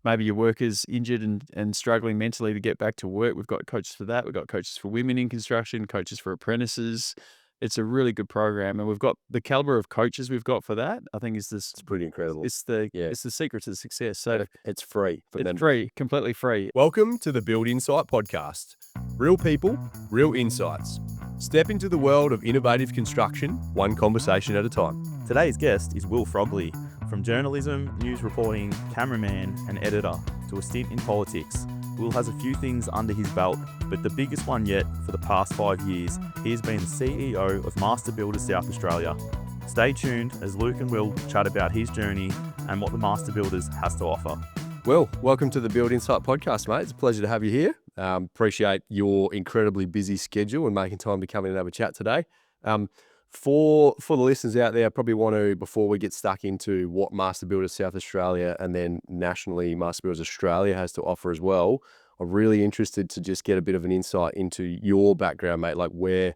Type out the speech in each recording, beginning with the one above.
maybe your worker's injured and struggling mentally to get back to work, we've got coaches for that. We've got coaches for women in construction, coaches for apprentices. It's a really good program, and we've got the caliber of coaches we've got for that. I think is this. It's pretty incredible. It's the secret to the success. So it's free for them. It's free, completely free. Welcome to the Build Insight podcast. Real people, real insights. Step into the world of innovative construction, one conversation at a time. Today's guest is Will Frogley, from journalism, news reporting, cameraman and editor to a stint in politics. Will has a few things under his belt, but the biggest one yet, for the past 5 years, he has been the CEO of Master Builders South Australia. Stay tuned as Luke and Will chat about his journey and what the Master Builders has to offer. Will, welcome to the Build Insight podcast, mate. It's a pleasure to have you here. Appreciate your incredibly busy schedule and making time to come in and have a chat today. For the listeners out there, I probably want to, before we get stuck into what Master Builders South Australia and then nationally Master Builders Australia has to offer as well, I'm really interested to just get a bit of an insight into your background, mate, like where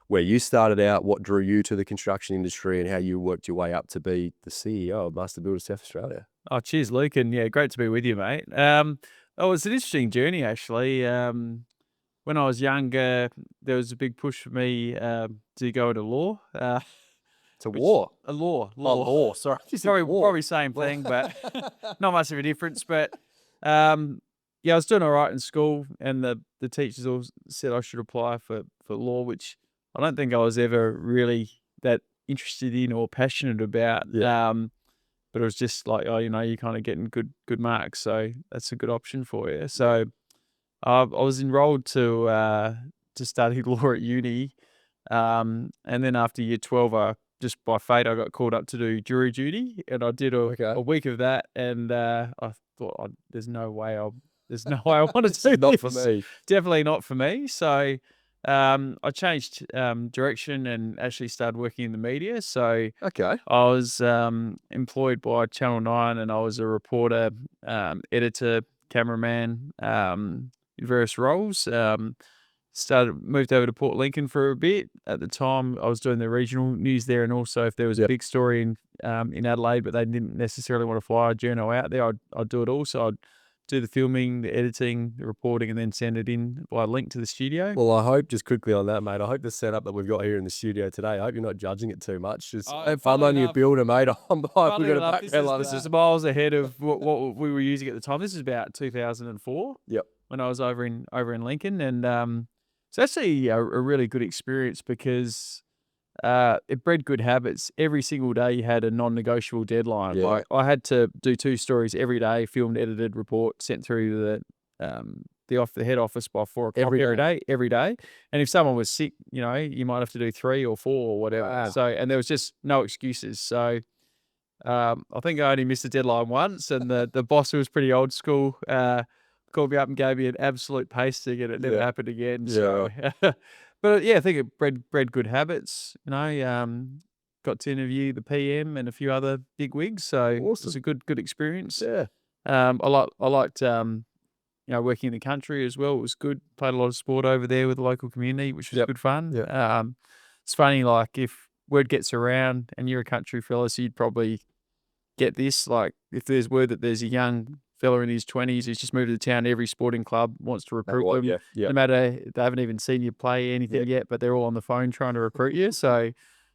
you started out, what drew you to the construction industry, and how you worked your way up to be the CEO of Master Builders South Australia. Oh, cheers, Luke, and yeah, great to be with you, mate. It was an interesting journey, actually. When I was younger, there was a big push for me to go into law. To war? A law. Oh, law, sorry. Probably same thing, but not much of a difference. But yeah, I was doing all right in school, and the teachers all said I should apply for law, which I don't think I was ever really that interested in or passionate about. Yeah. But it was just like, oh, you're kind of getting good marks, so that's a good option for you. So I was enrolled to study law at uni, and then after year 12, just by fate, I got called up to do jury duty, and I did a week of that, and I thought, there's no way I want to do this. Not for me. Definitely not for me. So I changed direction and actually started working in the media. So Okay. I was employed by Channel 9, and I was a reporter, editor, cameraman, in various roles. Moved over to Port Lincoln for a bit. At the time, I was doing the regional news there, and also if there was a big story in Adelaide, but they didn't necessarily want to fly a journo out there, I'd do it all. So I'd do the filming, the editing, the reporting, and then send it in by link to the studio. Well, I hope, just quickly on that, mate, I hope the setup that we've got here in the studio today, I hope you're not judging it too much. Just if I'm only a builder, mate, I'm like, we've got a background like this that. is miles ahead of what we were using at the time. This is about 2004. Yep. When I was over in Lincoln, and it's actually a really good experience because it bred good habits. Every single day you had a non-negotiable deadline. Yeah. Like I had to do 2 stories every day, filmed, edited, report, sent through the head office by 4 o'clock every day. And if someone was sick, you might have to do 3 or 4 or whatever. Wow. So, and there was just no excuses. So I think I only missed the deadline once, and the boss, who was pretty old school, called me up and gave me an absolute pasting, and it never happened again. So, but yeah, I think it bred good habits. Got to interview the PM and a few other big wigs, so It was a good experience. Yeah. I liked working in the country as well. It was good. Played a lot of sport over there with the local community, which was good fun. Yeah. It's funny, like if word gets around and you're a country fella, so you'd probably get this. Like if there's word that there's a young fella in his 20s who's just moved to town, every sporting club wants to recruit them. Yeah. No matter, they haven't even seen you play anything yet, but they're all on the phone trying to recruit you. So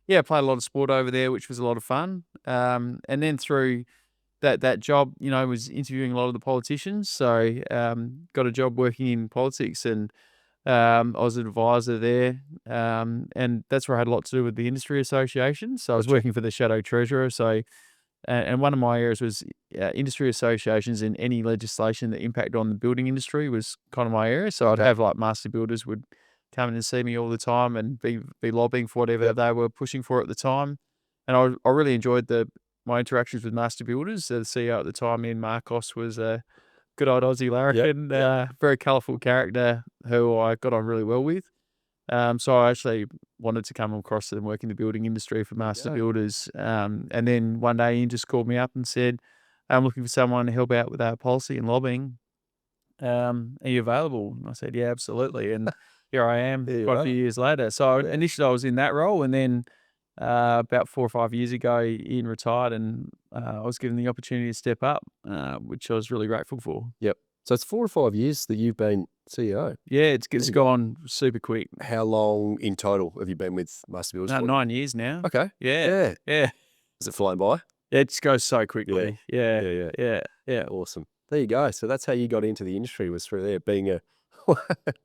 yeah, I played a lot of sport over there, which was a lot of fun. And then through that job, was interviewing a lot of the politicians. So got a job working in politics, and I was an advisor there. And that's where I had a lot to do with the industry association. So I was working for the Shadow Treasurer. So and one of my areas was industry associations, and any legislation that impacted on the building industry was kind of my area. So I'd have like master builders would come in and see me all the time and be lobbying for whatever they were pushing for at the time. And I really enjoyed my interactions with master builders. The CEO at the time, Ian Marcos, was a good old Aussie larrikin, very colourful character who I got on really well with. So I actually wanted to come across and work in the building industry for master builders. And then one day Ian just called me up and said, I'm looking for someone to help out with our policy and lobbying. Are you available? And I said, yeah, absolutely. And here I am quite a few years later. So initially I was in that role, and then about 4 or 5 years ago. Ian retired, and I was given the opportunity to step up, which I was really grateful for. Yep. So it's 4 or 5 years that you've been CEO. Yeah, it's gone super quick. How long in total have you been with Master Builders? About for? 9 years now. Okay. Yeah. Has it flown by? It just goes so quickly. Yeah. Yeah. Awesome. There you go. So that's how you got into the industry, was through there, being a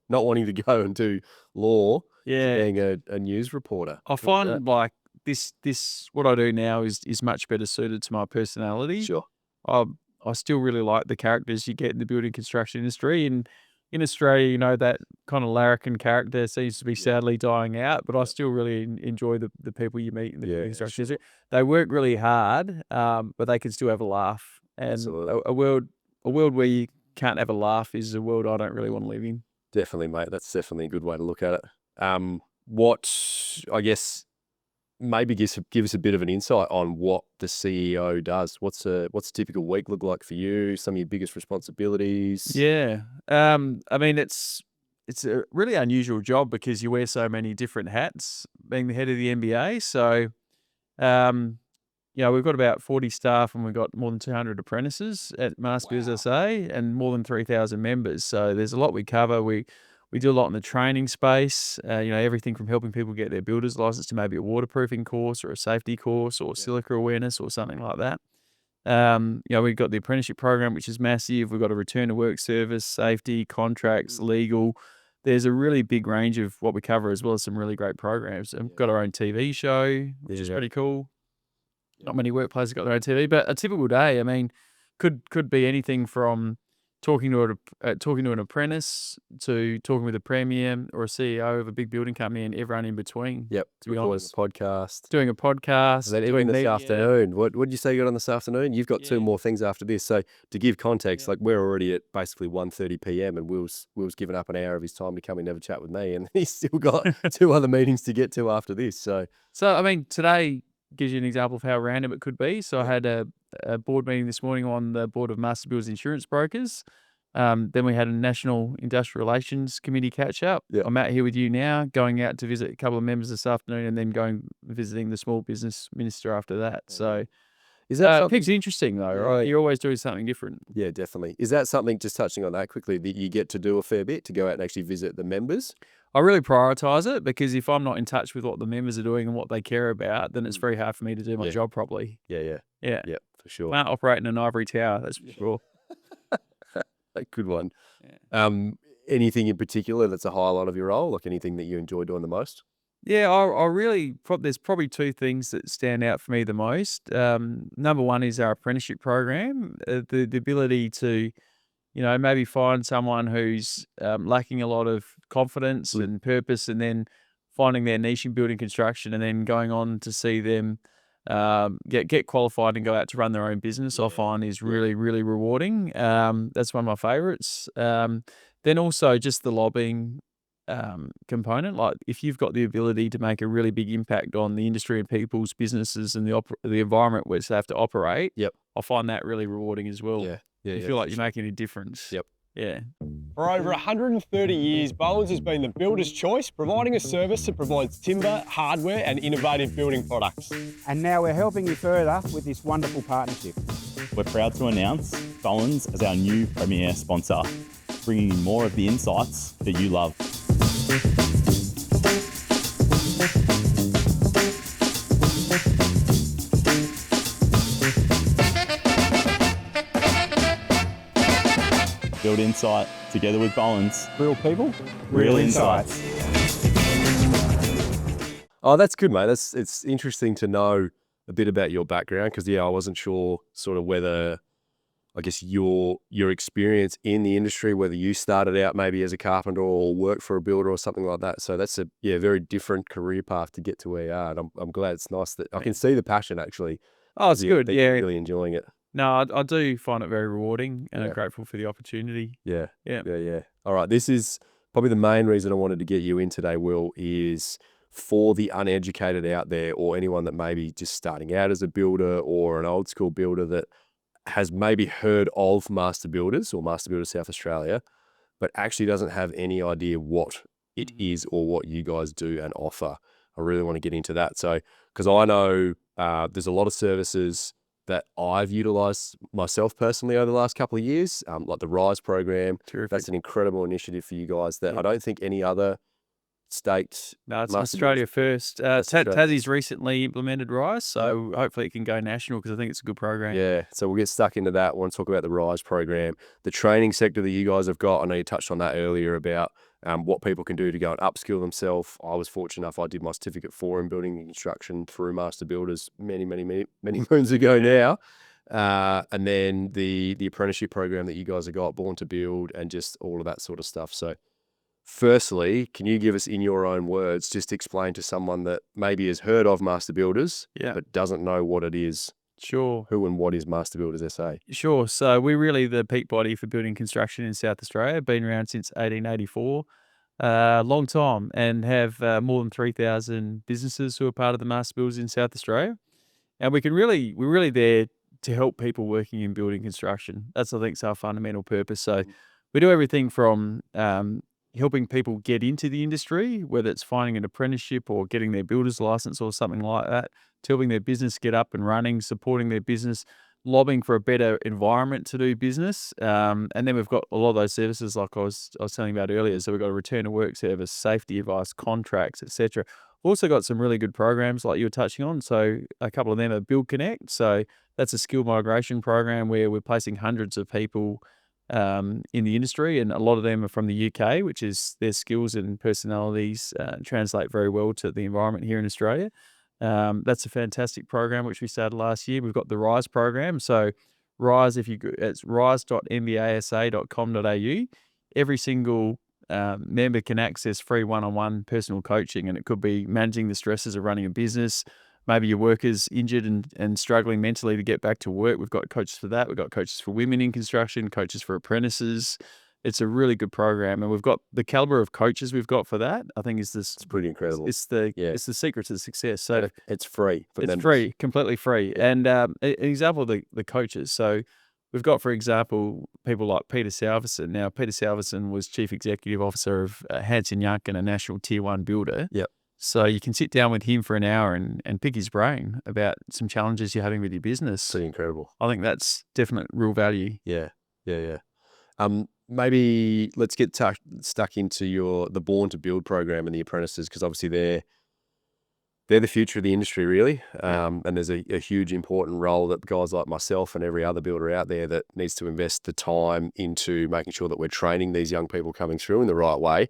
not wanting to go and do law, Yeah. being a news reporter. I find like this what I do now is much better suited to my personality. Sure. I still really like the characters you get in the building construction industry. And in Australia, you know, that kind of larrikin character seems to be sadly dying out, but I still really enjoy the people you meet in the building construction industry. They work really hard, but they can still have a laugh. And Absolutely. a world where you can't have a laugh is a world I don't really want to live in. Definitely, mate. That's definitely a good way to look at it. What, I guess, maybe give us a bit of an insight on what the CEO does. What's a typical week look like for you? Some of your biggest responsibilities? Yeah. I mean, it's a really unusual job because you wear so many different hats being the head of the MBA. So, we've got about 40 staff, and we've got more than 200 apprentices at Master Builders SA, and more than 3,000 members. So there's a lot we cover. We do a lot in the training space, everything from helping people get their builder's license to maybe a waterproofing course or a safety course or silica awareness or something like that. We've got the apprenticeship program, which is massive. We've got a return to work service, safety, contracts, legal. There's a really big range of what we cover, as well as some really great programs. And we've got our own TV show, which is pretty cool. Not many workplaces got their own TV, but a typical day, I mean, could be anything from talking to an apprentice to talking with a premier or a CEO of a big building company, and everyone in between. Yep. To be Recording honest, a podcast. doing a podcast. Then even this afternoon, what did you say you got on this afternoon? You've got 2 more things after this. So to give context, like, we're already at basically 1:30 p.m. and Will's given up an hour of his time to come and have a chat with me, and he's still got 2 other meetings to get to after this. So I mean, today gives you an example of how random it could be. So I had a board meeting this morning on the board of Master Builders Insurance Brokers. Then we had a National Industrial Relations Committee catch up. Yep. I'm out here with you now, going out to visit a couple of members this afternoon, and then visiting the small business minister after that. So is that something? PIG's interesting though, right? You're always doing something different. Yeah, definitely. Is that something, just touching on that quickly, that you get to do a fair bit, to go out and actually visit the members? I really prioritise it, because if I'm not in touch with what the members are doing and what they care about, then it's very hard for me to do my job properly. Yeah, for sure. Can't operate in an ivory tower, that's for sure. A good one. Yeah. Anything in particular that's a highlight of your role? Like, anything that you enjoy doing the most? Yeah, I really, there's probably 2 things that stand out for me the most. Number one is our apprenticeship program, the ability to, maybe find someone who's lacking a lot of confidence and purpose, and then finding their niche in building construction, and then going on to see them get qualified and go out to run their own business. I find is really, really rewarding. That's one of my favorites. Then also just the lobbying component. Like, if you've got the ability to make a really big impact on the industry and people's businesses and the environment which they have to operate, I find that really rewarding as well. You feel like you're making a difference. Yeah. For over 130 years, Bowens has been the builder's choice, providing a service that provides timber, hardware and innovative building products. And now we're helping you further with this wonderful partnership. We're proud to announce Bowens as our new premier sponsor, bringing you more of the insights that you love. Build insight together with Bowens. Real people, Real insights. Oh, that's good, mate. It's interesting to know a bit about your background, because I wasn't sure sort of whether, I guess, your experience in the industry, whether you started out maybe as a carpenter or worked for a builder or something like that. So that's a very different career path to get to where you are. And I'm glad. It's nice that I can see the passion, actually. Oh, it's good. You're really enjoying it. No, I do find it very rewarding, and I'm grateful for the opportunity. Yeah. Yeah. All right. This is probably the main reason I wanted to get you in today, Will, is for the uneducated out there, or anyone that may be just starting out as a builder or an old school builder that has maybe heard of Master Builders or Master Builders South Australia, but actually doesn't have any idea what it is or what you guys do and offer. I really want to get into that. So, because I know there's a lot of services that I've utilized myself personally over the last couple of years, like the RISE program. Terrific. That's an incredible initiative for you guys that I don't think any other state. No, it's Master Australia Builders. first. Australia. Tassie's recently implemented RISE, so hopefully it can go national because I think it's a good program. Yeah, so we'll get stuck into that. I want to talk about the RISE program, the training sector that you guys have got. I know you touched on that earlier about what people can do to go and upskill themselves. I was fortunate enough, I did my certificate 4 in building and construction through Master Builders many moons ago now. And then the apprenticeship program that you guys have got, Born to Build, and just all of that sort of stuff. So firstly, can you give us, in your own words, just explain to someone that maybe has heard of Master Builders but doesn't know what it is? Sure. Who and what is Master Builders SA? Sure. So we're really the peak body for building construction in South Australia. Been around since 1884, long time, and have more than 3,000 businesses who are part of the Master Builders in South Australia. And we're really there to help people working in building construction. That's, I think, our fundamental purpose. So we do everything from helping people get into the industry, whether it's finding an apprenticeship or getting their builder's license or something like that, to helping their business get up and running, supporting their business, lobbying for a better environment to do business. And then we've got a lot of those services like I was telling you about earlier. So we've got a return to work service, safety advice, contracts, etc. We've also got some really good programs like you were touching on. So a couple of them are Build Connect. So that's a skill migration program where we're placing hundreds of people in the industry, and a lot of them are from the UK, which is their skills and personalities translate very well to the environment here in Australia. That's a fantastic program which we started last year. We've got the RISE program. So RISE, it's rise.mbasa.com.au. Every single member can access free one-on-one personal coaching, and it could be managing the stresses of running a business. Maybe your worker's injured and struggling mentally to get back to work. We've got coaches for that. We've got coaches for women in construction, coaches for apprentices. It's a really good program, and we've got the caliber of coaches we've got for that. I think it's pretty incredible. It's the secret to success. So it's free for members. Free, completely free. Yeah. And an example of the coaches. So we've got, for example, people like Peter Salverson. Now, Peter Salverson was Chief Executive Officer of Hanson Young, and a national Tier 1 builder. Yep. So you can sit down with him for an hour and pick his brain about some challenges you're having with your business. Pretty incredible. I think that's definite real value. Yeah. Maybe let's get stuck into the Born to Build program and the apprentices, because obviously they're the future of the industry, really. And there's a huge important role that guys like myself and every other builder out there that needs to invest the time into making sure that we're training these young people coming through in the right way.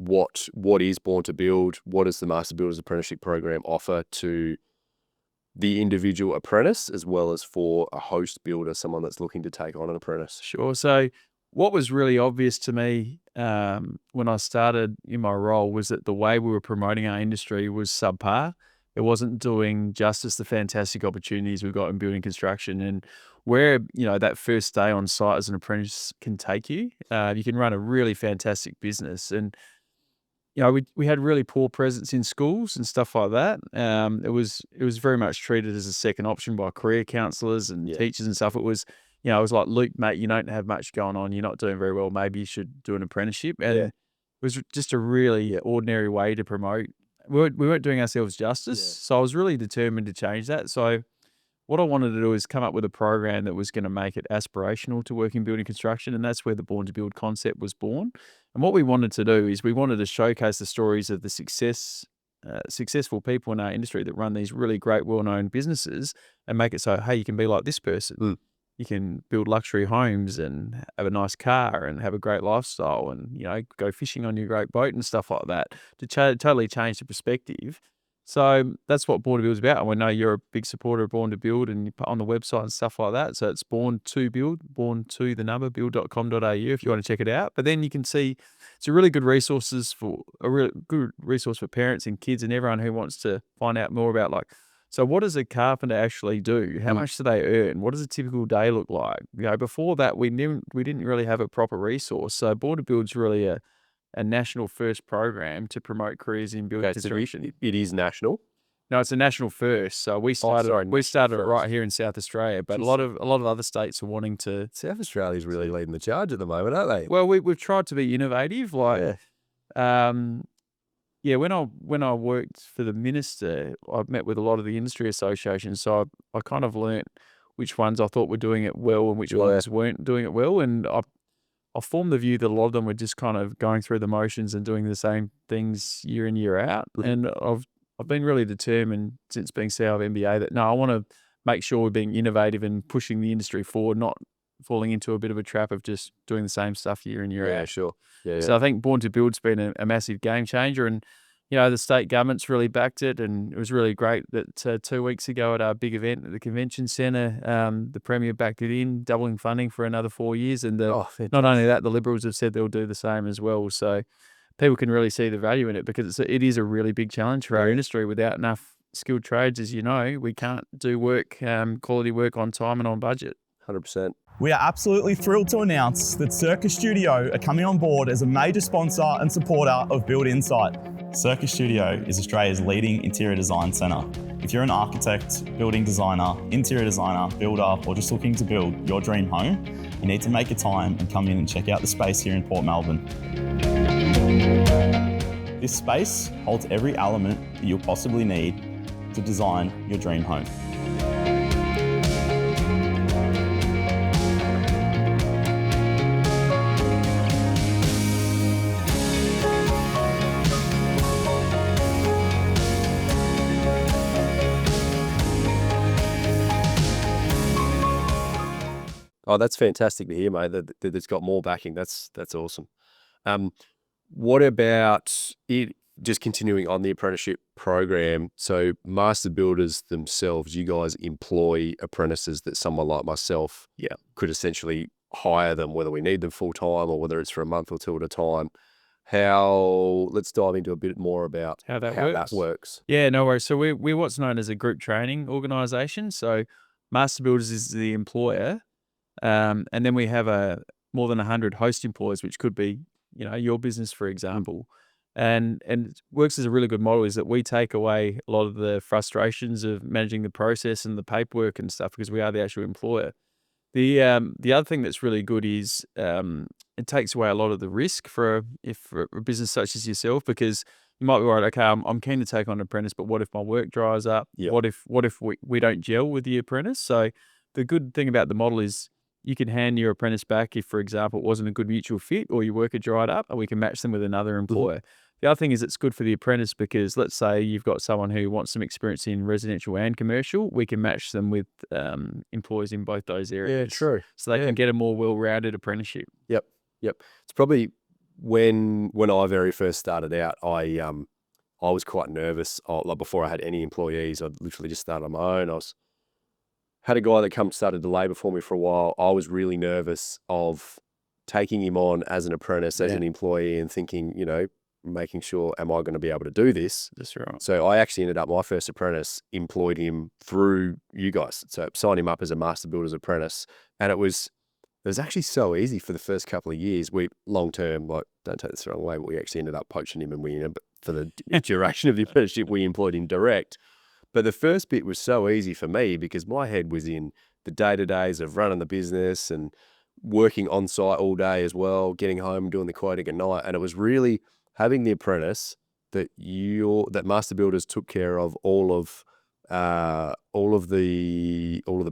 What is Born to Build? What does the Master Builders Apprenticeship program offer to the individual apprentice, as well as for a host builder, someone that's looking to take on an apprentice? Sure. So what was really obvious to me when I started in my role was that the way we were promoting our industry was subpar. It wasn't doing justice to the fantastic opportunities we've got in building construction, and where that first day on site as an apprentice can take you. You can run a really fantastic business, and we had really poor presence in schools and stuff like that. It was very much treated as a second option by career counsellors and teachers and stuff. It was it was like, Luke, mate, you don't have much going on. You're not doing very well. Maybe you should do an apprenticeship. And it was just a really ordinary way to promote. We weren't doing ourselves justice. So I was really determined to change that. So what I wanted to do is come up with a program that was going to make it aspirational to work in building construction. And that's where the Born to Build concept was born. And what we wanted to do is we wanted to showcase the stories of the successful people in our industry that run these really great, well-known businesses, and make it so, hey, you can be like this person. You can build luxury homes and have a nice car and have a great lifestyle, and go fishing on your great boat and stuff like that, to totally change the perspective. So that's what Born to Build is about. And we know you're a big supporter of Born to Build, and you put on the website and stuff like that. So it's Born to Build, build.com.au if you want to check it out. But then you can see it's a really good resource for parents and kids and everyone who wants to find out more about, like, so what does a carpenter actually do? How much do they earn? What does a typical day look like? Before that, we didn't really have a proper resource. So Born to Build's really a national first program to promote careers in building construction. So it is national? No, it's a national first. So we started it right here in South Australia, but a lot of other states are wanting to. South Australia's really leading the charge at the moment, aren't they? Well, we've tried to be innovative, Yeah, when I worked for the minister, I met with a lot of the industry associations, so I kind of learnt which ones I thought were doing it well and which Yeah. ones weren't doing it well, and I formed the view that a lot of them were just kind of going through the motions and doing the same things year in, year out. And I've been really determined since being CEO of MBA that, no, I want to make sure we're being innovative and pushing the industry forward, not falling into a bit of a trap of just doing the same stuff year in, year Yeah, out. sure. Yeah, So I think Born to Build's been a massive game changer, and the state government's really backed it, and it was really great that 2 weeks ago at our big event at the convention centre, the Premier backed it in, doubling funding for another 4 years, and not only that, the Liberals have said they'll do the same as well. So people can really see the value in it, because it is a really big challenge for our industry. Without enough skilled trades, as you know, we can't do work, quality work on time and on budget. 100%. We are absolutely thrilled to announce that Circus Studio are coming on board as a major sponsor and supporter of Build Insight. Circus Studio is Australia's leading interior design centre. If you're an architect, building designer, interior designer, builder, or just looking to build your dream home, you need to make a time and come in and check out the space here in Port Melbourne. This space holds every element that you'll possibly need to design your dream home. Oh, that's fantastic to hear, mate, that it's got more backing. That's awesome. What about it, just continuing on the apprenticeship program? So master builders themselves, you guys employ apprentices that someone like myself could essentially hire them, whether we need them full time or whether it's for a month or two at a time. Let's dive into a bit more about How that works. Yeah, no worries. So we're what's known as a group training organisation. So Master Builders is the employer, and then we have more than 100 host employers, which could be your business, for example. And it works as a really good model, is that we take away a lot of the frustrations of managing the process and the paperwork and stuff, because we are the actual employer. The other thing that's really good is it takes away a lot of the risk for a business such as yourself, because you might be worried, okay, I'm keen to take on an apprentice, but what if my work dries up? Yep. What if we don't gel with the apprentice? So the good thing about the model is you can hand your apprentice back if, for example, it wasn't a good mutual fit or your work had dried up, and we can match them with another employer. The other thing is it's good for the apprentice, because let's say you've got someone who wants some experience in residential and commercial, we can match them with employees in both those areas. Yeah, true. So they can get a more well-rounded apprenticeship. Yep. It's probably when I very first started out, I was quite nervous. Like before I had any employees, I literally just started on my own. Had a guy that started to labour for me for a while. I was really nervous of taking him on as an apprentice, as an employee, and thinking, making sure, am I going to be able to do this? That's right. So I actually ended up, my first apprentice, employed him through you guys. So signed him up as a master builder's apprentice. And it was actually so easy for the first couple of years. We long term, like, don't take this the wrong way, but we actually ended up poaching him, and for the duration of the apprenticeship, we employed him direct. But the first bit was so easy for me because my head was in the day-to-days of running the business and working on site all day as well, getting home, doing the quoting at night. And it was really having the apprentice that Master Builders took care of all of the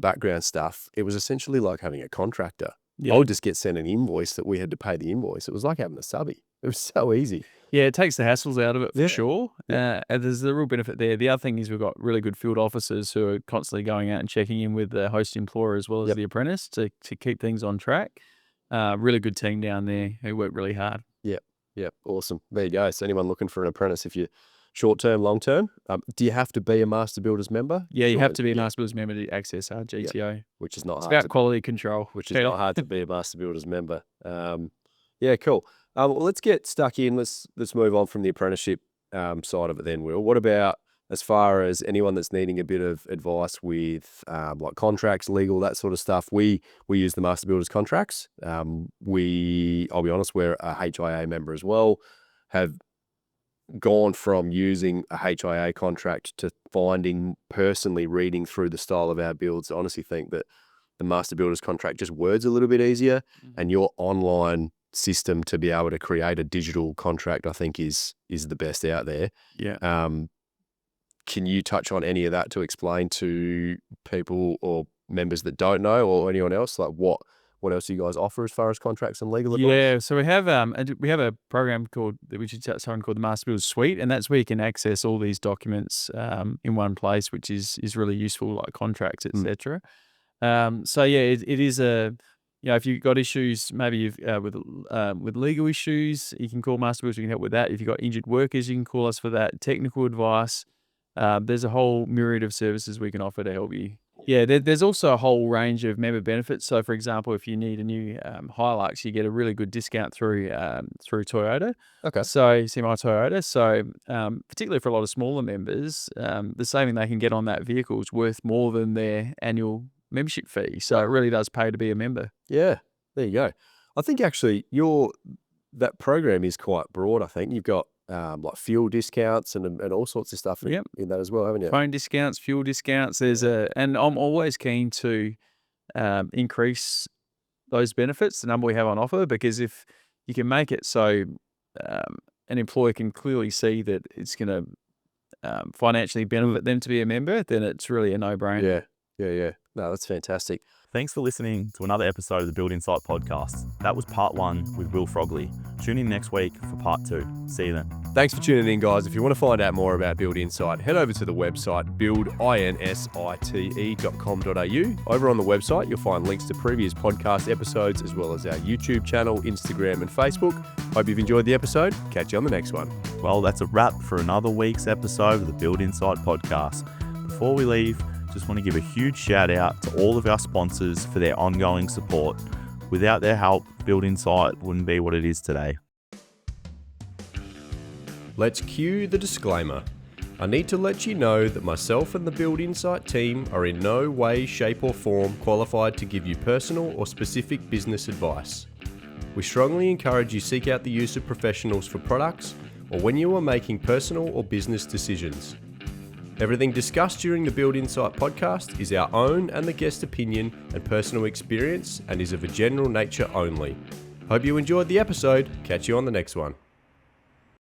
background stuff. It was essentially like having a contractor. Yeah. I would just get sent an invoice that we had to pay the invoice. It was like having a subby. It was so easy. Yeah, it takes the hassles out of it for sure. Yeah. And there's a real benefit there. The other thing is we've got really good field officers who are constantly going out and checking in with the host employer as well as the apprentice to keep things on track. Really good team down there who work really hard. Yep. Awesome. There you go. So anyone looking for an apprentice, if you're short-term, long-term, do you have to be a Master Builders member? Yeah, you have to be a Master Builders member to access our GTO. Which is not It's hard. about quality control. Which is not hard to be a Master Builders member. Yeah, cool. Well, let's get stuck in. Let's move on from the apprenticeship side of it then, Will. What about as far as anyone that's needing a bit of advice with like contracts, legal, that sort of stuff? We use the Master Builders contracts. I'll be honest, we're a HIA member as well, have gone from using a HIA contract to personally reading through the style of our builds. I honestly think that the Master Builders contract just words a little bit easier, and your online system to be able to create a digital contract, I think is the best out there. Yeah. Can you touch on any of that to explain to people or members that don't know, or anyone else, like what else do you guys offer as far as contracts and legal advice? Yeah, so we have a program called the Master Builder Suite, and that's where you can access all these documents in one place, which is really useful, like contracts, etc. So yeah, it is if you've got issues, maybe you've with legal issues, you can call Master Builders. We can help with that. If you've got injured workers, you can call us for that. Technical advice. There's a whole myriad of services we can offer to help you. Yeah, there's also a whole range of member benefits. So, for example, if you need a new Hilux, you get a really good discount through Toyota. Okay. So, you see my Toyota. So, particularly for a lot of smaller members, the saving they can get on that vehicle is worth more than their annual membership fee. So, it really does pay to be a member. Yeah, there you go. I think actually that program is quite broad. I think you've got like fuel discounts and all sorts of stuff in that as well, haven't you? Phone discounts, fuel discounts. And I'm always keen to increase those benefits, the number we have on offer, because if you can make it so an employer can clearly see that it's going to financially benefit them to be a member, then it's really a no-brainer. Yeah. No, that's fantastic. Thanks for listening to another episode of the Build Insight podcast. That was part 1 with Will Frogley. Tune in next week for part 2. See you then. Thanks for tuning in, guys. If you want to find out more about Build Insight, head over to the website buildinsite.com.au. Over on the website, you'll find links to previous podcast episodes, as well as our YouTube channel, Instagram and Facebook. Hope you've enjoyed the episode. Catch you on the next one. Well, that's a wrap for another week's episode of the Build Insight podcast. Before we leave, just want to give a huge shout out to all of our sponsors for their ongoing support. Without their help, Build Insight wouldn't be what it is today. Let's cue the disclaimer. I need to let you know that myself and the Build Insight team are in no way, shape or form qualified to give you personal or specific business advice. We strongly encourage you seek out the use of professionals for products or when you are making personal or business decisions. Everything discussed during the Build Insight podcast is our own and the guest opinion and personal experience and is of a general nature only. Hope you enjoyed the episode. Catch you on the next one.